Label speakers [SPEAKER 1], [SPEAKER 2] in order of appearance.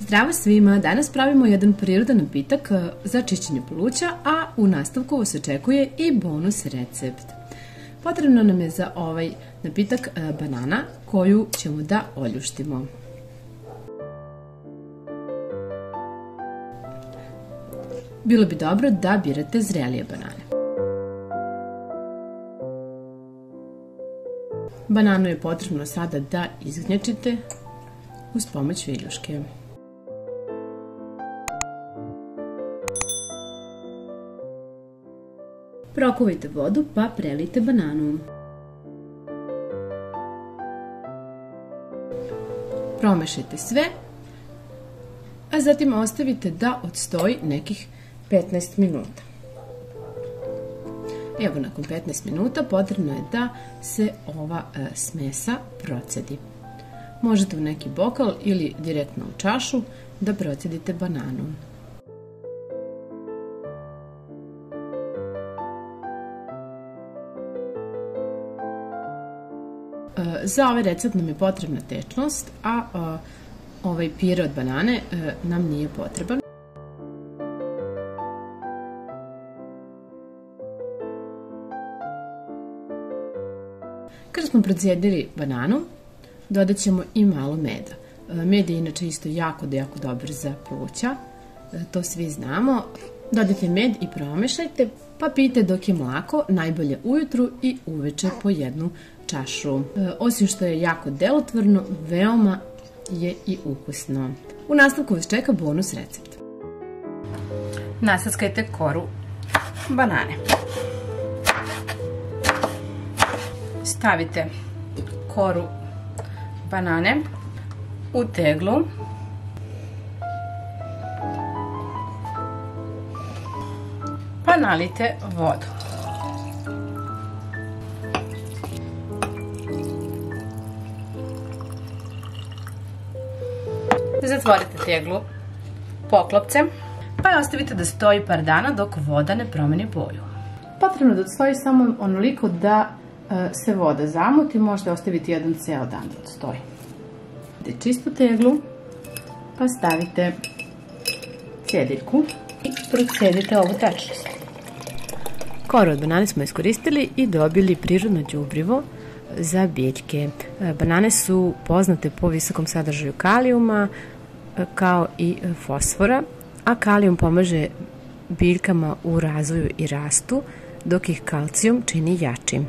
[SPEAKER 1] Zdravo svima! Danas pravimo jedan prirodan napitak za čišćenje pluća, a u nastavku vas očekuje i bonus recept. Potrebno nam je za ovaj napitak banana koju ćemo da oljuštimo. Bilo bi dobro da birate zrelije banane. Bananu je potrebno sada da izgnječite uz pomoć viljuške. Prokuvajte vodu pa prelijte bananu. Promešajte sve, a zatim ostavite da odstoji nekih 15 minuta. Evo, nakon 15 minuta potrebno je da se ova smesa procedi. Možete u neki bokal ili direktno u čašu da procedite bananu. Za ovaj recept nam je potrebna tečnost, a ovaj pire od banane nam nije potreban. Kada smo procedili bananu, dodat ćemo i malo meda. Med je inače isto jako dobar za pluća, to svi znamo. Dodajte med i promešajte, pa pijte dok je mlako, najbolje ujutru i uveče po jednu čašu. Osim što je jako delotvorno, veoma je i ukusno. U nastavku vas čeka bonus recept. Nasackajte koru banane. Stavite koru banane u teglu. Pa nalijte vodu. Zatvorite teglu poklopcem, pa je ostavite da stoji par dana dok voda ne promeni boju. Potrebno je da stoji samo onoliko da se voda zamuti, možete ostaviti jedan ceo dan da stoji. Čistu teglu, pa stavite cediljku i procedite ovu tečnost. Koru od banane smo iskoristili i dobili prirodno đubrivo za biljke. Banane su poznate po visokom sadržaju kalijuma kao i fosfora, a kalijum pomaže biljkama u razvoju i rastu, dok ih kalcijum čini jačim.